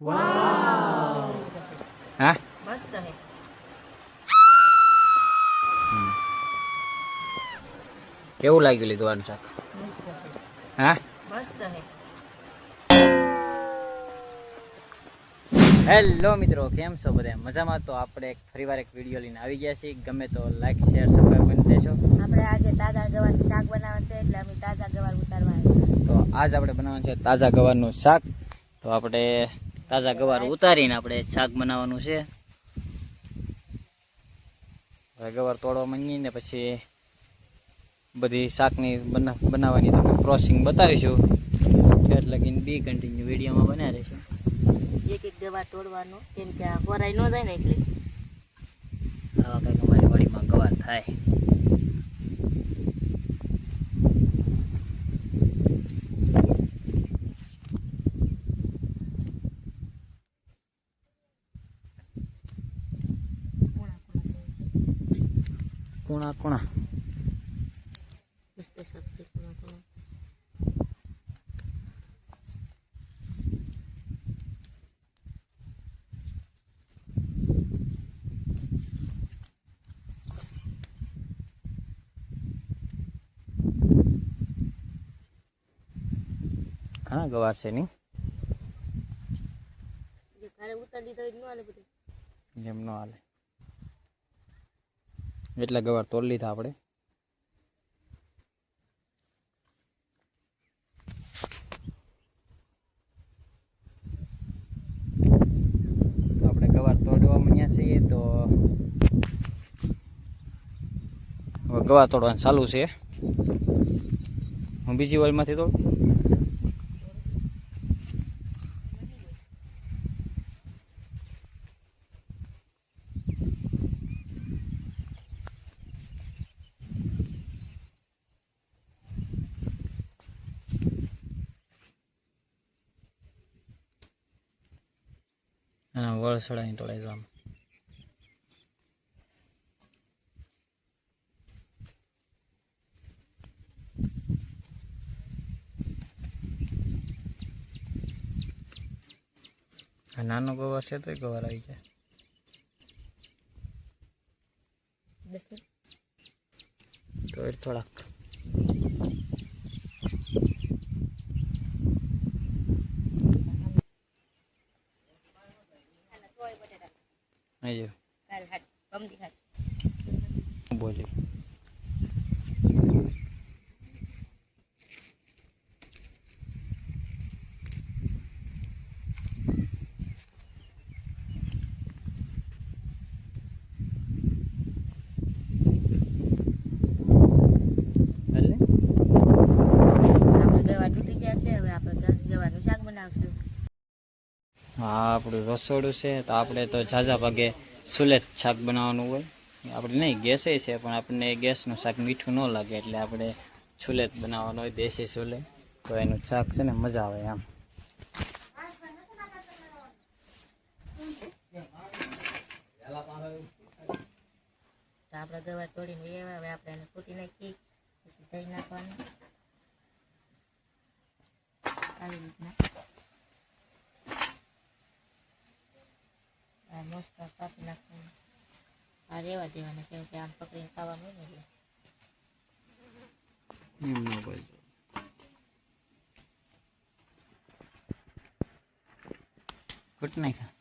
હા મસ્ત હે. કેવું લાગ્યું લીધું આનું શાક? મસ્ત હે. હા મસ્ત હે. હેલો મિત્રો, કેમ છો બધા? મજામાં? તો આપણે ફરીવાર એક વિડીયો લઈને આવી ગયા છીએ. ગમે તો લાઈક શેર સબસ્ક્રાઈબ કરી દેશો. આપણે આજે તાજા ગવારનું શાક બનાવવાનું છે, એટલે અમે તાજા ગવાર ઉતારવા આવ્યા. તો આજ આપણે બનાવવાનું છે તાજા ગવારનું શાક. તો આપણે તાજા ગવાર ઉતારીને આપણે શાક બનાવવાનું છે. હવે ગવાર તોડવા માંગીએ ને પછી બધી શાકની બનાવવાની તમને પ્રોસેસિંગ બતાવીશું. એટલે કે બી કન્ટિન્યુ વિડીયોમાં બન્યા રહીશું. એક એક ગવાર તોડવાનો, કેમ કે આ હોરાઈ ન જાય ને એટલે. આવા કંઈક અમારી વાડીમાં ગવાર થાય. કુણા કુણા મસ્ત સબ્જી કુણા. ઘણા ગવાર છે નહીં? જે ઘરે ઉતારી દીધો ન હાલે બધું. એમ ન હાલે. એટલા ગવાર તોડી લીધા આપણે. આપણે ગવાર તોડવા માંડ્યા છીએ. તો હવે ગવાર તોડવાનું ચાલુ છે. હું બીજી વાલમાંથી તોડ. અને વળસડાની તોડાઈ દો આમ. આ નાનો ગવાર છે તોય ગવાર આવી જાય. તો એ થોડાક બોલી હા, આપણું રસોડું છે. તો આપણે તો ઝાઝા ભાગે ચૂલે શાક બનાવવાનું હોય. આપણે નહીં, ગેસે છે, પણ આપણને ગેસનું શાક મીઠું ન લાગે, એટલે આપણે ચૂલે જ બનાવવાનું હોય, દેશી ચૂલે. તો એનું શાક છે ને મજા આવે આમ. આપણે ગવાર તોડીને લેવા. હવે આપણે એને ફૂટી નાખી, પછી દહીં નાખવાનું આવી રીતના. મસ્ત કાપી નાખવાનું. આ રેવા દેવાના, કેમ કે આમ પકડીને ખાવાનું હોય ને એટલે. ખૂટ નાખ્યા.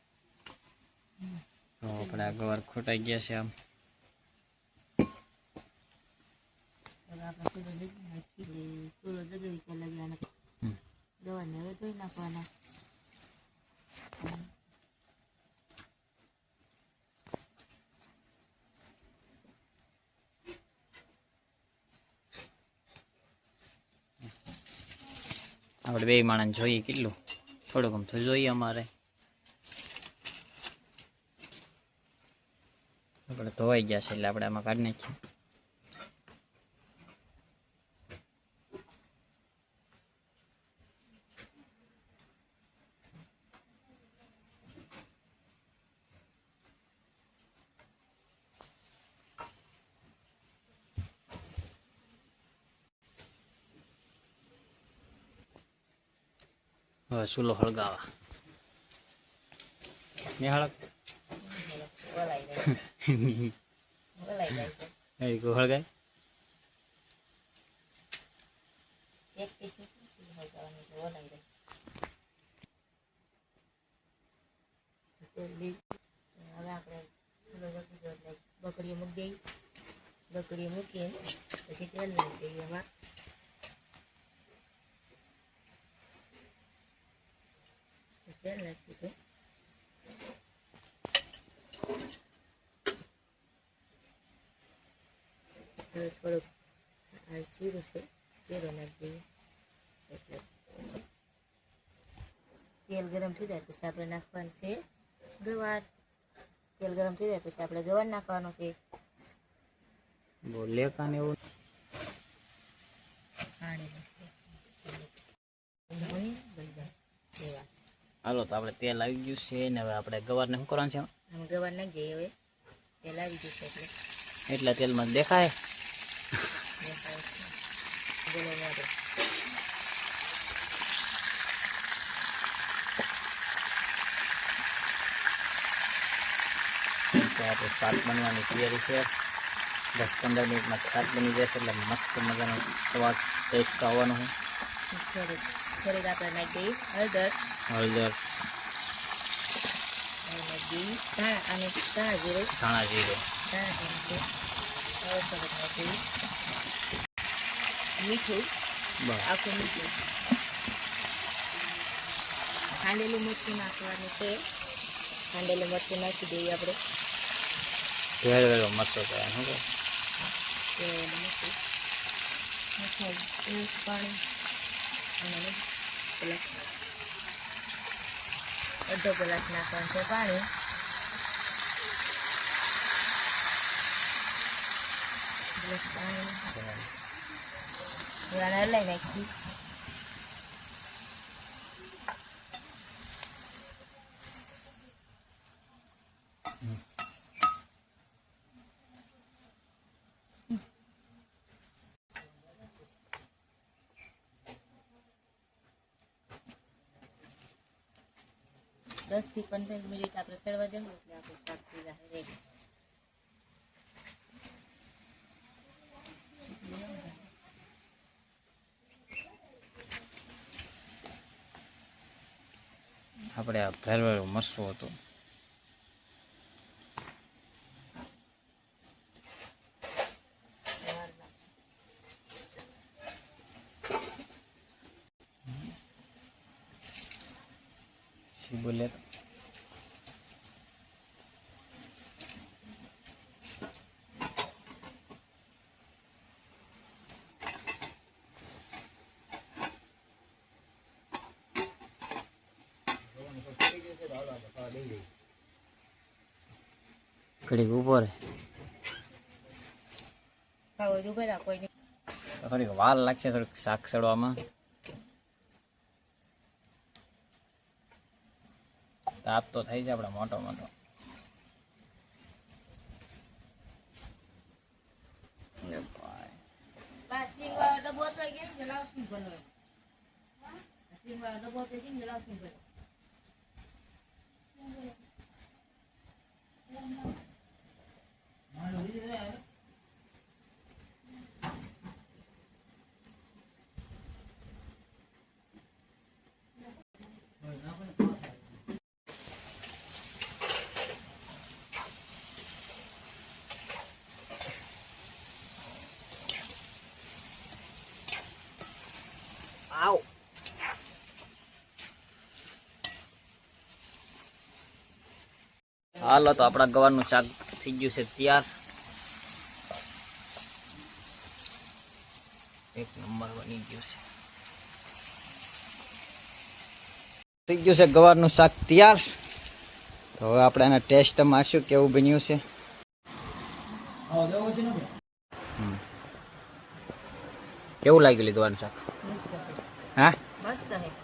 તો આપણે આ ગવાર ખોટાઈ ગયા છે આમ. આપણે સૂલો જગાવી ત્યાં લગાવ્યા. ગવારને હવે ધોઈ નાખવાના. આપણે બે માણસ જોઈએ કેટલું, થોડુંક આમ તો જોઈએ અમારે. આપણે ધોવાઈ ગયા છે એટલે આપણે આમાં કાઢી નાખીએ. હવે ચૂલો હળગાવા. નિહાળક ઓલાઈ જાય છે એ હળગાય એક પીસ હળગાવવાની તો ઓલાઈ જાય હવે આપણે ચૂલો મૂકી દો એટલે બકડીઓ મૂકી દઈએ બકડીઓ મૂકીએ પછી તેલ નાખી દઈએ એમાં તેલ નાખી દીધું હવે થોડુંક આ જીરું છે જીરું નાખી દઈએ એટલે તેલ ગરમ થઈ જાય પછી આપણે નાખવાનું છે ગવાર તેલ ગરમ થઈ જાય પછી આપણે ગવાર નાખવાનો છે બોલે કાને એવું હાલો તો આપણે તેલ આવી ગયું છે ને હવે આપણે ગવારને શું કરવાનું છે આમાં ગવાર નાખી દઈએ હવે તેલ આવી ગયું છે એટલે તેલમાં દેખાય તો આપણે શાક બનવાની તૈયારી છે 10-15 મિનિટમાં શાક બની જશે એટલે મસ્ત મજાનો સ્વાદ ટેસ્ટ આવવાનો છે થોડીક આપણે નાખી દઈએ હળદર હળદર નાખી અને ધાણા જીરું ધાણા જીરું મીઠું બસ આખું મીઠું ખાંડેલું મરચું નાખવાનું છે ખાંડેલું મરચું નાખી દઈએ આપણે ભેળવેલો મસ્ત થાય શું પાણી અડધો ગ્લાસ નાખવાનું છે પાણી હલાઈ નાખી 10 થી 15 મિનિટ આપણે ચડવા દેવું એટલે આપણું શાક થઈ જાય રેડી આપણે આ ભેળવેલો મસ્ત હતો બોલે ઘડીક ઉભો રહે થોડીક વાર લાગશે થોડીક શાક ચડવામાં તાપ તો થઈ જાય આપણે મોટો મોટો આવ હાલો તો આપણા ગવારનું શાક થઈ ગયું છે તૈયાર એક નંબર બની ગયું છે થઈ ગયું છે ગવારનું શાક તૈયાર તો હવે આપણે એના ટેસ્ટ મારશું કેવું બન્યું છે કેવું લાગ્યું ગવારનું શાક હા મસ્ત છે